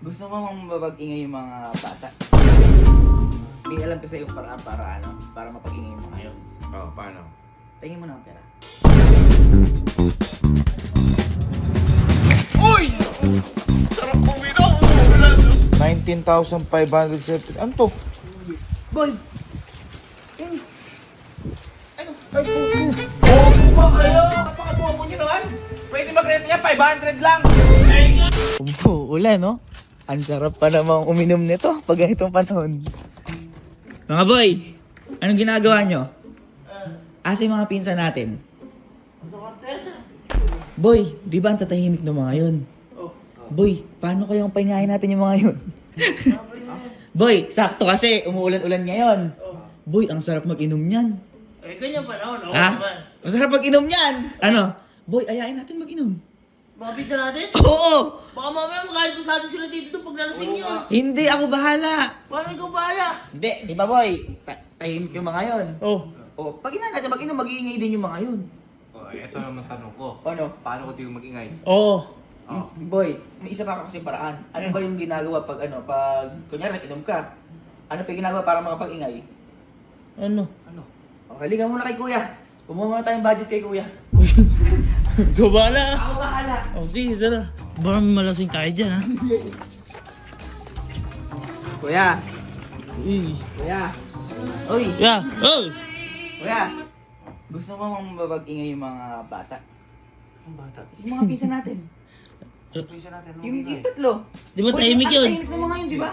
Gusto mo mapag-ingay yung mga bata? May alam kasi yung paraan para mapag-ingay yung mga yun. Oo, paano? Tingin mo na ang pera. Uy! Sarap kuminom! Umuulan! 19,570. Ano to? Boy! Ay, Bobo ba kayo? Napaka-bobo nyo naman! Pwede mag-rent niya, 500 lang! Ulan, no? Ang sarap pa namang uminom nito pag ganitong panahon. Mga boy, anong ginagawa nyo? Asa yung mga pinsan natin? Boy, di ba ang tatahimik ng mga yun? Boy, paano kayang pahingahin natin yung mga yun? Boy, sakto kasi, umuulan-ulan ngayon. Boy, ang sarap mag-inom niyan. Eh, ganyan panahon. Oo Ha? naman. Ang sarap mag-inom niyan. Ano? Boy, ayain natin mag-inom. Mga pizza natin? Oo! Baka mamaya magalit pa sa atin sila dito pag nalasing yun. Hindi, ako bahala. Paano ikaw bahala? Hindi, di ba boy? Tahimik yung mga yun. Oh. O, pag ina natin mag-inom, mag-iingay din yung mga yun. Oh, eto naman tanong ko. Ano? Paano ko di mag-ingay? Oo. Oh. Boy, may isa pa ako kasi paraan. Ano ba yung ginagawa pag kunyari nag-inom ka? Ano pa yung ginagawa para makapag-ingay? Ano? Ano? O, haligan muna kay kuya. Kumuha muna tayong budget kay kuya. Ikaw bahala. Ako bahala. Oh, sige, tara. Baka may malasing tayo dyan, ha? Kuya, Uy. kuya. Uy, Yeah. Oh! kuya. Gusto mo mapag-ingay yung mga bata? Ang bata. Yung mga pinsan natin. Pisa natin Yung tatlo. Di ba Boy, tahimik ang yun? tahimik ng mga yun, di ba?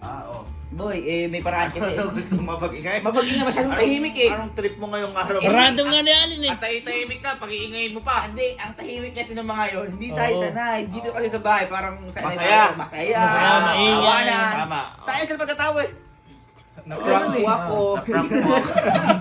Oo. Boy, may paraan kasi. Ano gusto mo mapag-ingay? Mapag-ingay masyadong tahimik eh. Anong trip mo ngayong araw? Random nga ni Alin eh. At tahimik ka, pag-iingayin mo pa. Hindi, ang tahimik kasi ng mga yun, hindi tayo Oo. sanay. Dito kasi sa bahay, parang sanay Masaya. tayo. Masaya. Masaya, maingay. Tawanan. Tama. Tayo sa pagkatawa eh. Na-prank Ano eh? ako. Na-prank mo.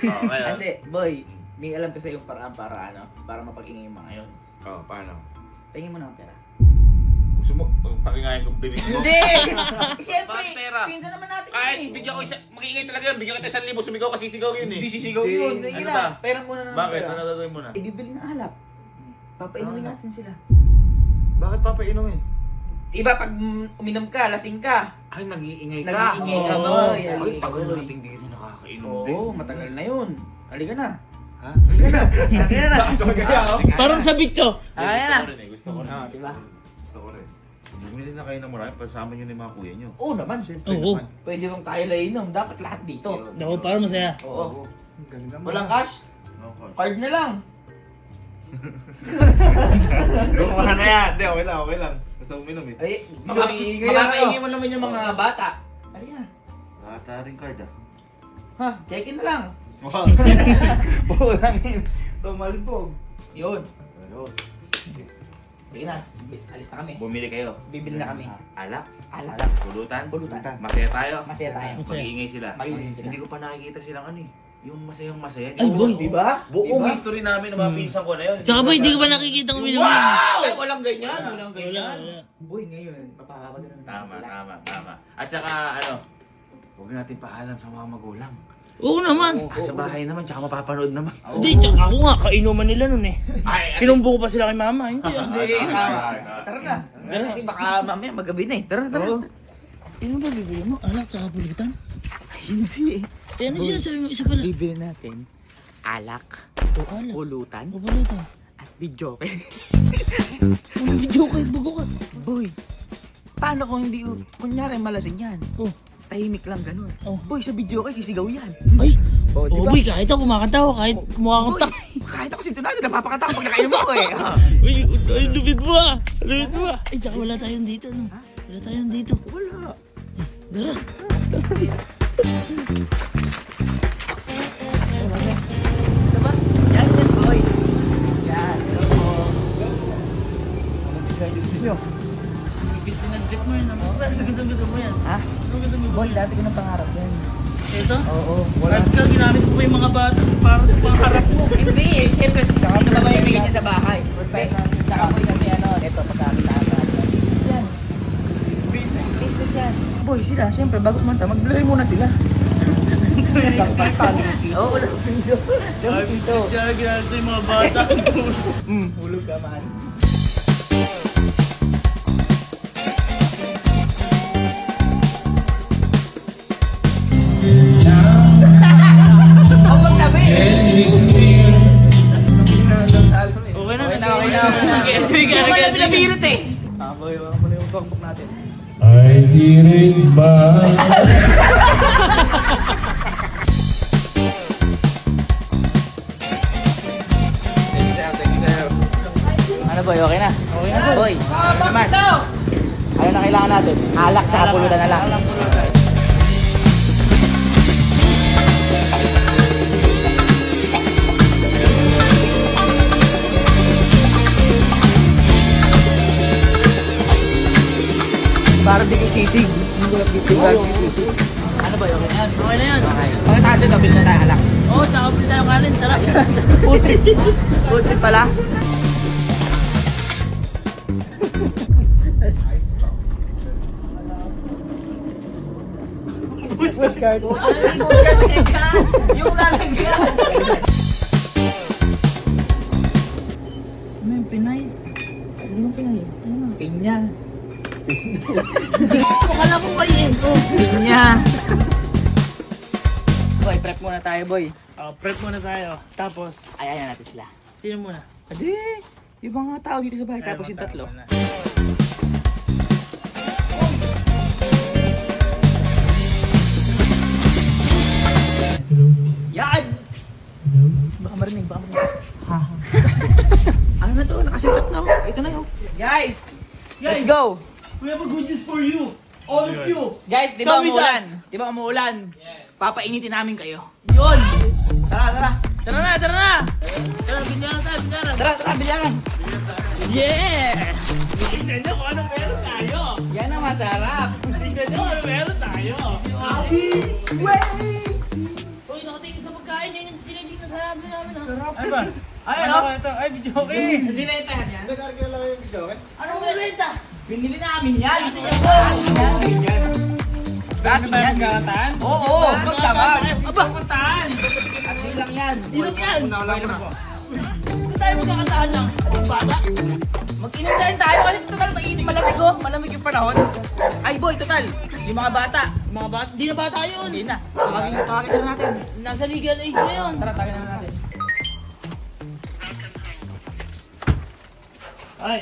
Okay. Hindi, boy. May alam kasi yung paraan para mapag-ingay yung mga yun. Oh, paano? Tingin mo na ang pera. Gusto mo, pakingayin kong bibig mo? Hindi! Siyempre, Bakit pera? pinsan naman natin Kahit yun eh. bigyan ko isa, mag-iingay talaga yun. Bigyan kita 1,000, sumigaw kasi sigaw yun eh. Hindi sisigaw yun. Tingin Ano na, ba? pera muna na ng Bakit? pera. Ano gagawin mo na? Ibibili ng alak. Papainumin Alak? natin sila. Bakit papainumin? Iba pag uminom ka, lasing ka. Ay, nag-iingay ka. Nag-iingay ka, Oo. boy. Ay, tagal nating di na nakakainom din. Oo, matagal na yun. Halika na. Ha? Halika na. Baka magaya ako. Parang sabik to. Ayan na. Gusto ko rin eh. Gusto ko rin. Ah, diba? Gusto ko rin. Bumili na kayo ng marami, pasama nyo ni mga kuya nyo. Oo naman. Oo. Pwede kong tayo lang inom. Dapat lahat dito. Ako, parang masaya. Oo. Ang galing naman. Walang cash. Okay. Card na lang. Lumuha na yan. Hindi, okay lang. Basta uminom eh. Ay, Iingay makakaingay mo naman yung mga bata. Halika na. Nakata rin card ah. Ha, check-in na lang. Wow. Pulangin. Tumalbog. Yun. Ayun. Sige na. Alis na kami. Bumili kayo. Bibili na kami. Alak. Alak. Pulutan. Pulutan. Masaya tayo. Masaya tayo. Mag-iingay sila. Mag-iingay sila. Hindi ko pa nakikita silang ano eh. Yung masayang masaya. Ay, boy. Di ba? Buong Diba? history namin ng mga pinsan ko na yun. Tsaka boy, hindi ko ba nakikita kung uminom? Wow! Ay, walang ganyan. Walang Wala, ganyan. wala. Boy, ngayon, mapapagano'n Tama. At saka ano, huwag natin paalam sa mga magulang. Oo naman. Sa bahay naman, tsaka mapapanood naman. Hindi, tsaka ako nga, kainuman nila nun eh. Ay, Sinumbong ko pa sila kay mama. Hindi. Hindi, tama. Tara na. Tara. Kasi baka mamaya magabi na eh. Tara na, tara. Oo. Ano ba bibili mo? Alak tsaka pulutan? Hindi eh. Eh, ano siya sabi mo? Isa pala. Bibili natin alak, O, alak. pulutan, O, pulutan. at video. Ano video kayo? Bago ka. Boy, paano kung hindi, kunyari malasing yan? Oh. Tahimik lang ganun. Oh. Boy, sa video kay sisigaw yan. Ay! Oh, Oh, boy, kahit ako kumakanta ako, kahit mukha akong Boy, tak. kahit ako sintunado, napapakanta ko pag nakainom ako eh. Uy, ay, lupit mo ah! Lupit mo ah! Ay, tsaka wala tayong dito, no? Wala tayong dito. Wala. Dara. Diba? Yan, boy. Yan. Ano design gusto nyo? Gusto ng trip mo yun, ano? Gusto mo yan. Ha? Gusto mo Boy, dati ko ng pangarap yan. Ito? Oo. Wala ka, ginamit ko pa yung mga bata para sa pangarap mo. Hindi eh, siyempre, hindi naman yung bigyan niya sa bahay. Tsaka boy kasi ano, ito pagkakit na business yan. Business yan. Boy, sila, siyempre, bago kumanta, mag-blur muna sila. Oo, wala piso. Wala piso. Tsaka ginamit ko yung mga bata. Hulog ka man. nabirit eh. Boy, wala mo na yung talkbook natin. Ay, di rin ba? Ano boy, okay na? Okay na boy. Naman. Ano na kailangan natin? Alak tsaka pulutan na lang. Para di ko sisig. Hindi ko sisig. Ano ba, okay na yan? Okay na yan. Pagkataas ito, bilhin na tayo alak. Oo, tsaka pili tayo kanin. Tara. Food trip pala. Postcard. Yung lalagyan. Ano yung Pinay? Ano yung Pinay? Pinya. Akala ko kayo eh. Pinya. Boy, prep muna tayo boy. Prep muna tayo. Tapos, Ayayan natin sila. sino muna? Adi, yung mga tao dito sa bahay, tapos yung tatlo. Yan! Baka marinig, baka marinig. Ano na to? Nakasikat na ako. Ito na yun. Guys! Let's go! We have a good news for you. All of you. Guys, di ba Come with umuulan? us. Di ba umuulan? Papainitin namin kayo. Yun. Tara, tara. Tara na, tara na. Tara, binyaran tayo, binyaran. Tara, tara, bilyaran. Yeah! Tingnan nyo kung anong meron tayo. Yan ang masarap. Tingnan nyo kung anong meron tayo. Happy way! Uy, nakatingin sa pagkain. Yan yung tinigil na sabi namin. Sarap. Ano ba? Ayun, no? Ito, ay, video okay. Hindi bentahan yan. Nag-argue lang yung video okay? Anong benta? Binili namin yan. Akin yan. Akin yan. Magkakataan? Oo, magdamag. Aba, Magkakataan! at di lang yan. Di lang yan. Okay lang mo. Ba't tayo magkakataan lang? Ang bata. Mag-inom na rin tayo kasi total mainit. Malamig oh. Malamig yung panahon. Ay boy, total. Yung mga bata. Mga bata, di na bata yun. Hindi na. Tawagin na natin. Nasa legal age na yun. Tara, tawagin na natin. Ay.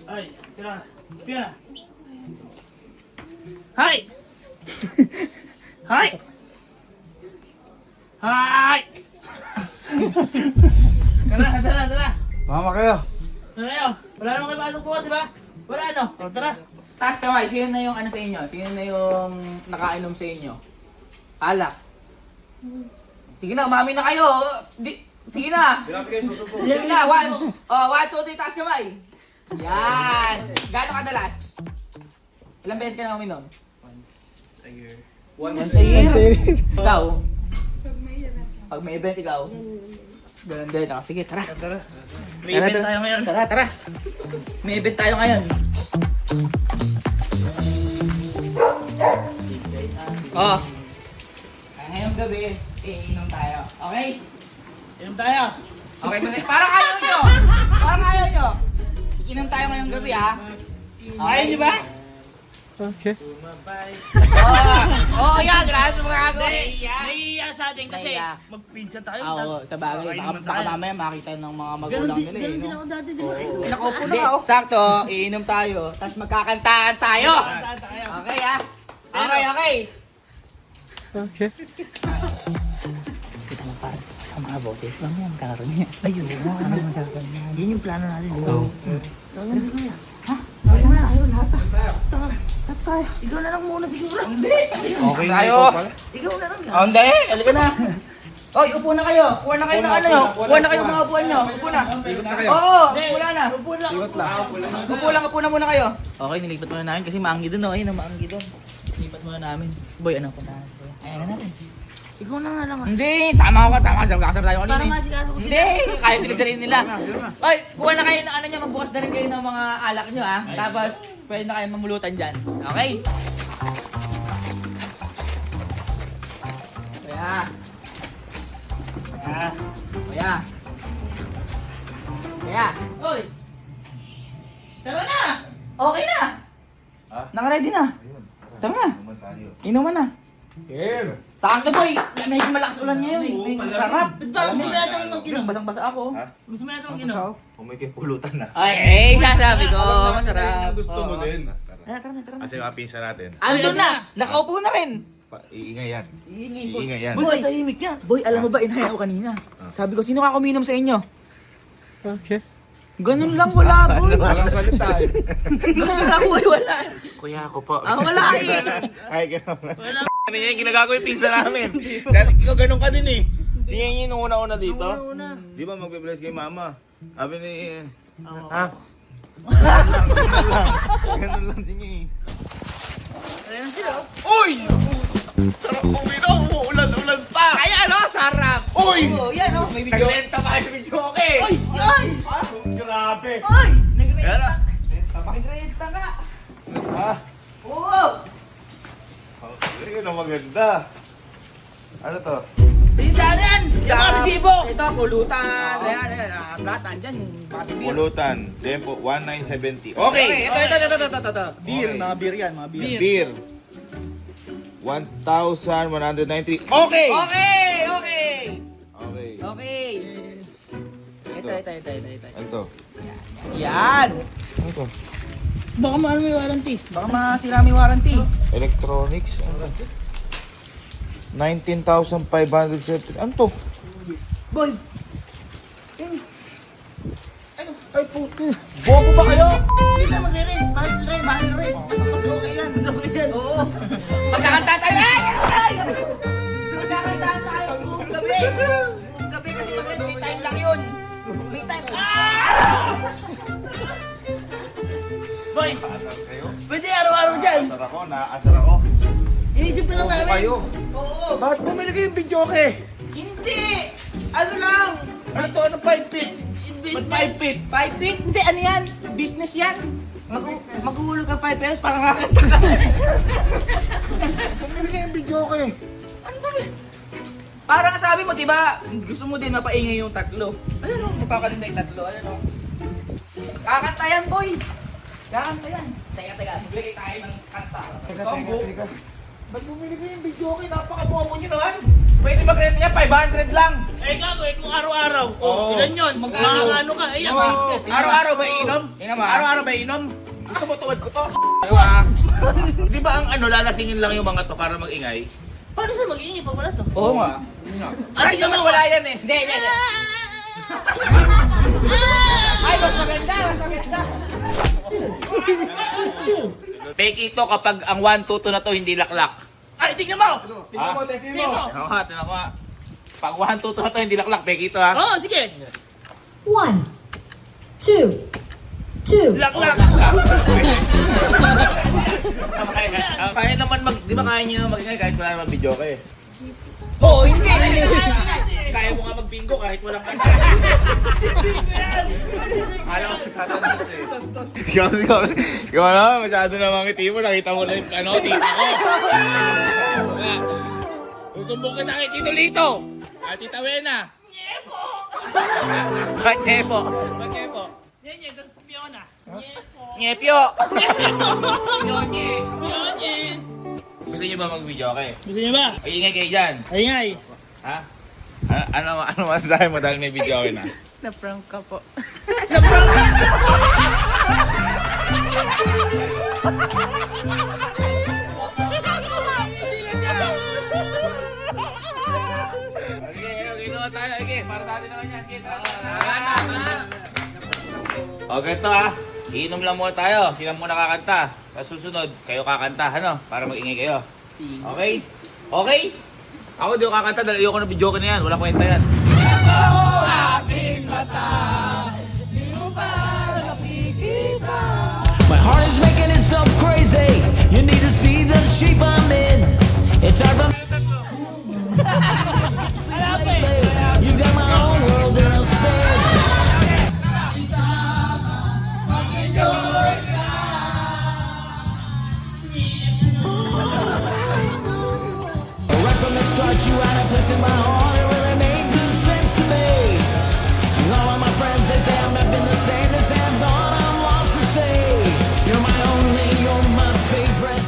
Ay, tira. Tira. Hi! Hi! Hi! Tara. Mama kayo. Tara yun. Wala naman kayo pasok bukas, di ba? Wala ano? So, tara. Taas kamay. Sino na yung ano sa inyo? Sino na yung nakainom sa inyo? Alak. Sige na, umami na kayo. Sige na. Sige na. 1, 2, 3, taas kamay. Yan. Gaano kadalas? Ilang beses ka na uminom? Once a year. Once a year? Ikaw? Pag may event, ikaw? Ganun din. Oh, sige, tara. Tara. May event tayo ngayon. Tara. May event tayo ngayon. Oh. Ngayong gabi, iinom tayo. Okay? Inom tayo. Okay, parang ayaw nyo. Parang ayaw nyo. Iinom tayo ngayong gabi, ha? Ayaw niyo ba? Oo, yan. Grabe mga ako. Naiiya sa atin kasi Naiiya. magpinsan tayo. Oo, sa bagay. Okay, Baka, naman baka tayo. mamaya makita ng mga Ganon magulang din, nila. ganon din ako dati, di ba? Nakaupo na ako. Sakto, iinom tayo. Tapos magkakantaan tayo. Saan tayo? Okay, ha? Okay. Kita mo parang sa mga boses. Mamaya magkakaroon niya. Ayun, mamaya magkakaroon niya. Yan yung plano natin. Oo. Tawagin si Kuya. Ha? Tawagin mo na. Ayun, lahat tayo. Ikaw na lang muna siguro. Okay tayo. Ikaw na lang. Hindi. Halika na. Oy, upo na kayo. Kuha na kayo ng ano nyo. Kuha na kayo mga upuan nyo. Upo na. Oo, wala na. Upo lang. Upo na muna kayo. Okay, nilipat muna namin kasi maanggi doon. Ayun, maanggi doon. Nilipat muna namin. Boy, ano po na? Ayan na natin. Ikaw na nga lang. Hindi, tama ako. Kasama tayo kanina. Para masikaso ko sila. Hindi, kaya tilisarin nila. Oy, kuha na kayo ng ano nyo. Magbukas na rin kayo ng mga alak nyo ha. Tapos, pwede na kayo mamulutan dyan. Okay? Kaya. Hoy! Tara na! Okay na. Ha? Naka-ready na. Tara na. Naman tayo. Inuman na. Game! Saan ka, boy? Medyo malakas ulan ngayon. Sarap. Gusto mo yata yung mag-inom? Basang-basa ako. Ha? Gusto mo yata mag-inom? Umikay pulutan na. Ay, sasabi ko. Masarap. Gusto mo din. Tara, tara. Kasi yung mga pinsan natin. Andun na! Nakaupo na rin! Iingay yan. Iingay, Iingay yan. Boy, tahimik niya. Boy, alam mo ba, inhaya ko kanina. Sabi ko, sino ka kuminom sa inyo? Okay. Ganun lang, wala, boy. Walang salita eh. Ganun lang, boy, wala. Kuya ako po. Wala eh. Ay, gano'n. Ano yan, ginagawa yung pinsan namin. Dahil ikaw ganun ka din eh. Si Yenye nung una-una dito. Di ba magbe-bless kay mama? Sabi ni... Ha? Ganun lang si Yenye. Ayan sila. Uy! Sarap uminom! Umuulan-ulan pa! Kaya ano? Sarap! Uy! Oo, yan o. May video. Nagrenta pa kayo video okay! Ay! Yan! Grabe! Ay! Kaya Nagrenta ka! Ha? Oo! Hindi na maganda. Ano to? Pinsan yan! Yan! Resibo! Ito, pulutan. Ayan, ayan. Platan dyan. Pulutan. Tempo 1970. Okay! Ito. Beer, Okay. mga beer yan, mga beer. Beer. 1,193. Okay! Okay! Okay. Okay. Ito. Ano to? Yan! Ano to? Baka maano may warranty. Baka masira may warranty. Electronics. Ano to? 19,570. Ano to? Boy! Ay, puti. Bobo ba kayo? Hindi na magre-rent. Mahal na rin. Mas okay yan. Oo. Magkakanta tayo. Ay! Magkakanta tayo. Buong gabi. Buong gabi kasi mag-rent. May time lang yun. May time. Boy, Patas kayo. pwede araw-araw dyan. Asar ako, naasar ako. Inisip ko lang Bobo namin. kayo. Oo. Bakit bumili kayo yung video okay? Hindi! Ano lang? Ano to? Ano 5 feet? Ba't 5 feet? 5 feet? Hindi, ano yan? Business yan. Maguhulog ka 5 pesos para kakanta ka. Bumili kayo yung video okay. Ano ba? Parang sabi mo, di ba? Gusto mo din mapaingay yung tatlo. Ayun o, magkakalinda yung tatlo. Ayun o. Kakanta yan, boy. Kakanta yan. Teka. Magbigay tayo ng kanta. Teka. Ba't bumili kayo yung video okay? Napaka-bobo nyo naman. Pwede mag-rent niya, 500 lang. Eh gago, kung araw-araw. Oo. Oh, ilan yun? Ano ka? Ayan, business. Araw-araw ba inom? Inom, ah. Araw-araw ba inom? Gusto mo tuwad ko to? Di ba ang ano, lalasingin lang yung mga to para mag-ingay? Paano siya mag-iingi pag wala to? Oo nga. Kahit naman wala yan eh. Hindi. Ay, mas maganda. Fake ito kapag ang 1, 2, 2 na to hindi laklak. Ay, tingnan mo! Tingnan mo. Tingnan mo! Tingnan ko nga. Pag 1, 2, 2 na to hindi laklak, fake ito ha. Oo, sige! 1, 2, 2. Lak-lak! Kaya naman di ba kaya niyo mag-ingay kahit wala naman video ka eh? Oo, hindi. Kaya mo nga mag-bingo kahit walang kanta. Alam ko, tatantos eh. Ikaw naman, masyado namang ngiti mo. Nakita mo lang yung tita ko. Susumbong kita kay Tito Lito. At Tita Wena. Pachepo. Yan, Fiona. Nyepyo! Yan. Gusto niyo ba mag-video kayo? Gusto niyo ba? Ay, ingay kayo dyan. Ayngay. Ha? Ano masasabi mo dahil may video kayo na? Na-prank ka po. Okay, inuha tayo. Okay, para sa atin naman yan. Okay, ito ha. Iinom lang muna tayo. Sila muna kakanta. Sa susunod, kayo kakanta. Ano? Para mag-ingay kayo. Okay? Okay? Ako di ko kakanta dahil ayoko na video ko na yan. Walang kwenta yan. My heart is making itself crazy. You need to see the shape I'm in. It's hard to You got my own world in a spin. Right from the start, you had a place in my heart. It really made good sense to me. And all of my friends, they say I've not been the same. They say I've gone, I'm lost to say. You're my only, you're my favorite.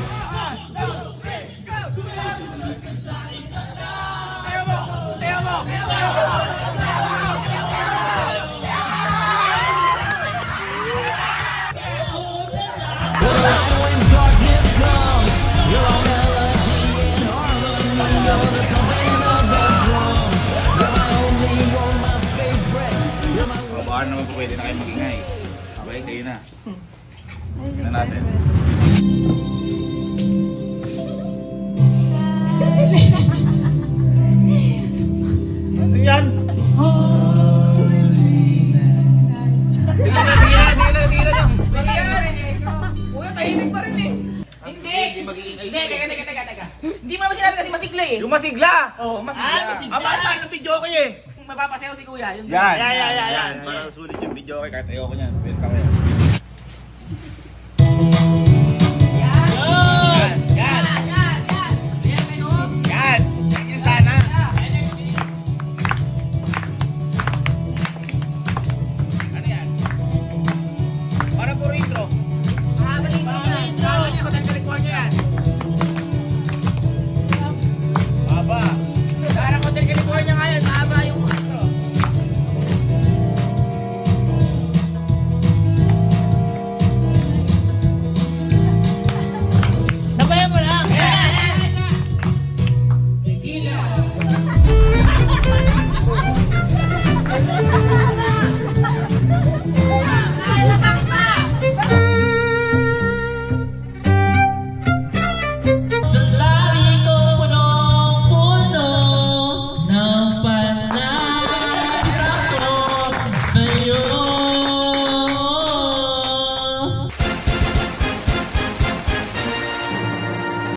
pwede na kayo magingay. Okay, kayo na. Tignan natin. Ano yan? Tingnan lang. Kuya, tahimik pa rin eh. Hindi mag-iingay. Teka. Hindi mo naman sinabi kasi masigla eh. Yung masigla! Oo, masigla. Mahal ng video ko eh. Mapapasayaw si kuya. Yun. Yan. Yan. Para sulit yung video ko kahit ayoko niyan. Pwede ka kayo.